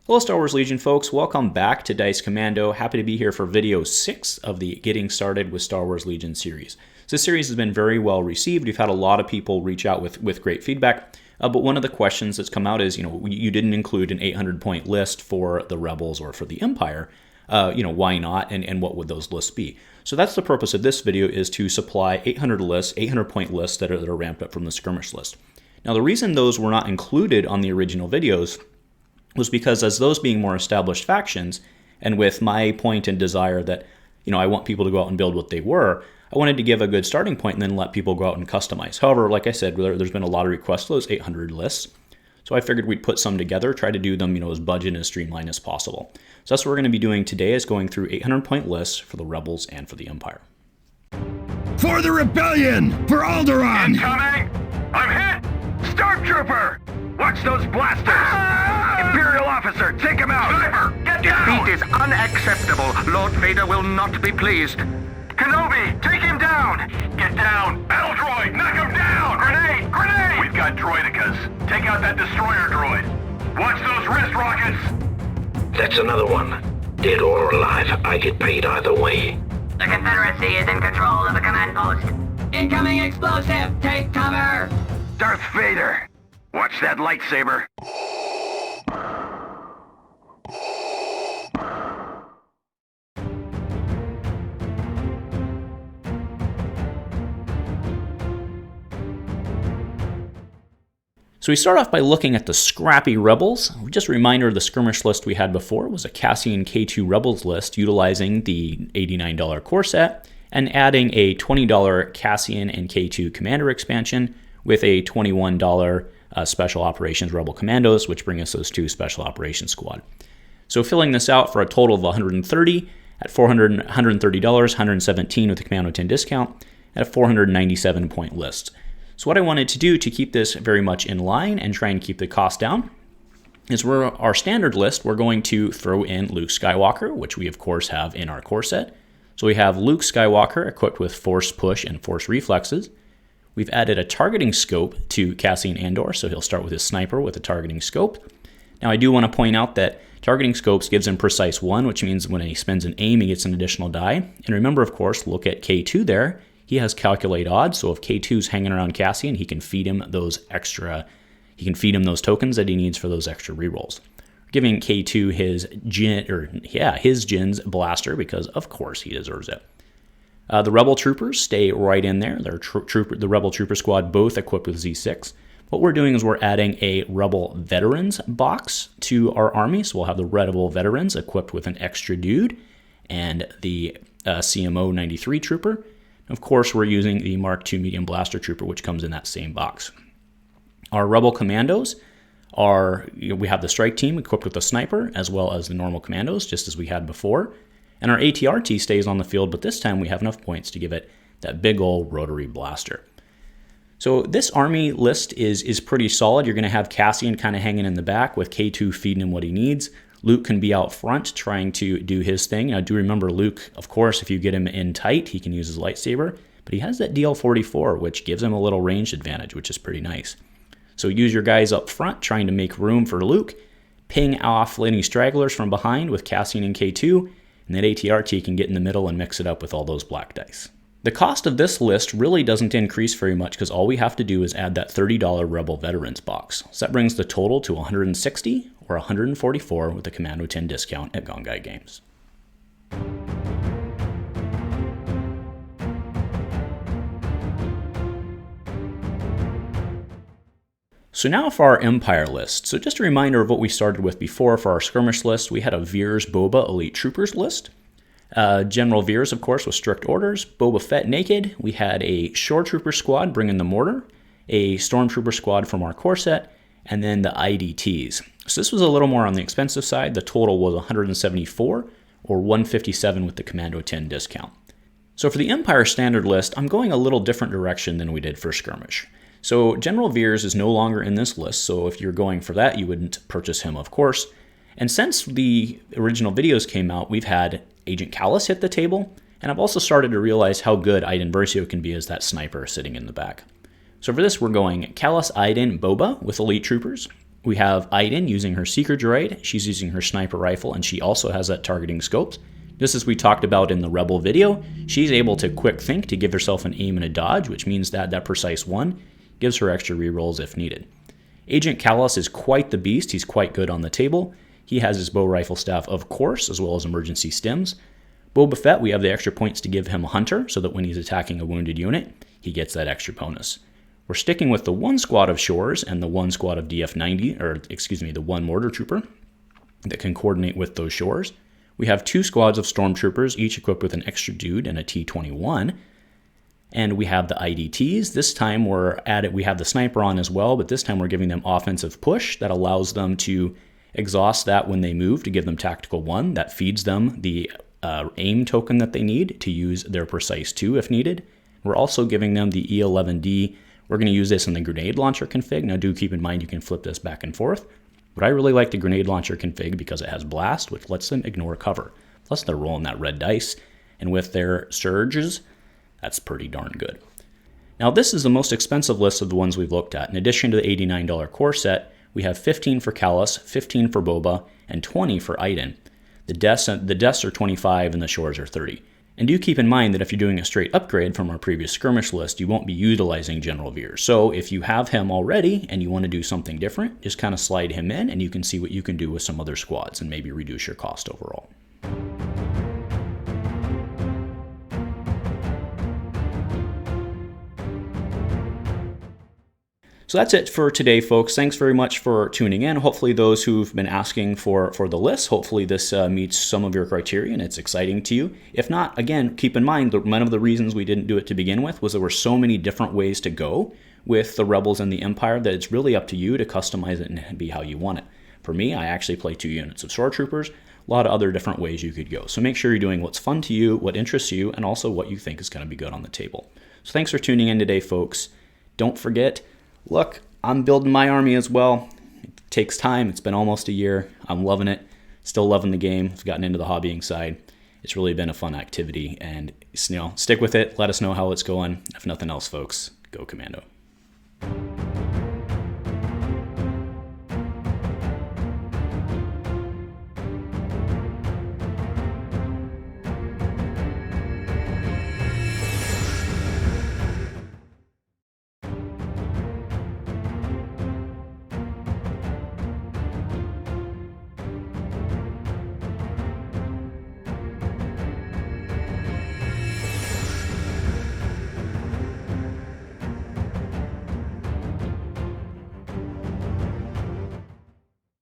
Hello Star Wars Legion folks, welcome back to Dice Commando. Happy to be here for video 6 of the Getting Started with Star Wars Legion series. So this series has been very well received. We've had a lot of people reach out with great feedback, but one of the questions that's come out is, you didn't include an 800-point list for the Rebels or for the Empire. Why not, and what would those lists be? So that's the purpose of this video, is to supply 800-point lists that are ramped up from the skirmish list. Now the reason those were not included on the original videos was because, as those being more established factions, and with my point and desire that, I want people to go out and build what they were, I wanted to give a good starting point and then let people go out and customize. However, like I said, there's been a lot of requests for those 800 lists. So I figured we'd put some together, try to do them, as budget and as streamlined as possible. So that's what we're going to be doing today, is going through 800-point lists for the Rebels and for the Empire. For the rebellion! For Alderaan! Incoming! I'm hit! Stormtrooper! Watch those blasters! Imperial officer, take him out! Sniper, get down! Defeat is unacceptable. Lord Vader will not be pleased. Kenobi, take him down! Get down! Battle droid, knock him down! Grenade! Grenade! We've got droidicas. Take out that destroyer droid. Watch those wrist rockets! That's another one. Dead or alive, I get paid either way. The Confederacy is in control of the command post. Incoming explosive! Take cover! Darth Vader! Watch that lightsaber! So we start off by looking at the scrappy Rebels. Just a reminder, the skirmish list we had before was a Cassian K2 Rebels list utilizing the $89 core set and adding a $20 Cassian and K2 Commander expansion with a $21 Special Operations Rebel Commandos, which bring us those two Special Operations Squad. So filling this out for a total of $130 at $130, $117 with the Commando 10 discount, at a 497-point list. So what I wanted to do to keep this very much in line and try and keep the cost down is, our standard list, we're going to throw in Luke Skywalker, which we of course have in our core set. So we have Luke Skywalker equipped with Force Push and Force Reflexes. We've added a targeting scope to Cassian Andor, so he'll start with his sniper with a targeting scope. Now I do want to point out that targeting scopes gives him precise 1, which means when he spends an aim, he gets an additional die. And remember, of course, look at K2 there. He has calculate odds, so if K2's hanging around Cassian, he can feed him those tokens that he needs for those extra rerolls. Giving K2 his Jin's blaster, because of course he deserves it. The Rebel Troopers stay right in there. The Rebel Trooper Squad both equipped with Z6. What we're doing is we're adding a Rebel Veterans box to our army, so we'll have the Rebel Veterans equipped with an extra dude and the CMO 93 Trooper. Of course, we're using the Mark II Medium Blaster Trooper, which comes in that same box. Our Rebel Commandos we have the Strike Team equipped with a Sniper, as well as the normal Commandos, just as we had before. And our ATRT stays on the field, but this time we have enough points to give it that big old rotary blaster. So this army list is pretty solid. You're going to have Cassian kind of hanging in the back with K2 feeding him what he needs. Luke can be out front trying to do his thing. Now, do remember Luke, of course, if you get him in tight, he can use his lightsaber, but he has that DL-44, which gives him a little ranged advantage, which is pretty nice. So use your guys up front trying to make room for Luke, ping off any stragglers from behind with Cassian and K2, and that ATRT can get in the middle and mix it up with all those black dice. The cost of this list really doesn't increase very much, because all we have to do is add that $30 Rebel Veterans box. So that brings the total to $160 or $144 with the Commando 10 discount at Gongai Games. So now for our Empire list. So just a reminder of what we started with before. For our skirmish list, we had a Veers Boba Elite Troopers list. General Veers, of course, with strict orders. Boba Fett naked. We had a Shore Trooper squad bringing the mortar, a Stormtrooper squad from our core set, and then the IDTs. So this was a little more on the expensive side. The total was $174 or $157 with the Commando 10 discount. So for the Empire standard list, I'm going a little different direction than we did for skirmish. So General Veers is no longer in this list, so if you're going for that, you wouldn't purchase him, of course. And since the original videos came out, we've had Agent Kallus hit the table, and I've also started to realize how good Iden Versio can be as that sniper sitting in the back. So for this, we're going Kallus, Iden, Boba with Elite Troopers. We have Aiden using her Seeker Droid. She's using her sniper rifle, and she also has that targeting scopes. Just as we talked about in the Rebel video, she's able to quick think to give herself an aim and a dodge, which means that that precise one gives her extra rerolls if needed. Agent Callus is quite the beast. He's quite good on the table. He has his bow rifle staff, of course, as well as emergency stims. Boba Fett, we have the extra points to give him Hunter, so that when he's attacking a wounded unit, he gets that extra bonus. We're sticking with the one squad of Shores and the one squad of DF-90, or excuse me, the one mortar trooper that can coordinate with those Shores. We have 2 squads of stormtroopers, each equipped with an extra dude and a T-21. And we have the IDTs. This time we have the sniper on as well, but this time we're giving them offensive push that allows them to exhaust that when they move to give them tactical 1. That feeds them the aim token that they need to use their precise 2 if needed. We're also giving them the E11D. We're going to use this in the grenade launcher config. Now do keep in mind you can flip this back and forth. But I really like the grenade launcher config because it has blast, which lets them ignore cover. Plus they're rolling that red dice. And with their surges, that's pretty darn good. Now this is the most expensive list of the ones we've looked at. In addition to the $89 core set, we have 15 for Callus, 15 for Boba, and 20 for Aiden. The deaths are 25 and the Shores are 30. And do keep in mind that if you're doing a straight upgrade from our previous skirmish list, you won't be utilizing General Veer. So if you have him already and you want to do something different, just kind of slide him in and you can see what you can do with some other squads and maybe reduce your cost overall. So that's it for today, folks. Thanks very much for tuning in. Hopefully those who've been asking for the list, hopefully this meets some of your criteria and it's exciting to you. If not, again, keep in mind that one of the reasons we didn't do it to begin with was there were so many different ways to go with the Rebels and the Empire that it's really up to you to customize it and be how you want it. For me, I actually play 2 units of Sword Troopers, a lot of other different ways you could go. So make sure you're doing what's fun to you, what interests you, and also what you think is going to be good on the table. So thanks for tuning in today, folks. Don't forget, look, I'm building my army as well. It takes time. It's been almost a year. I'm loving it. Still loving the game. I've gotten into the hobbying side. It's really been a fun activity. And stick with it. Let us know how it's going. If nothing else, folks, go Commando.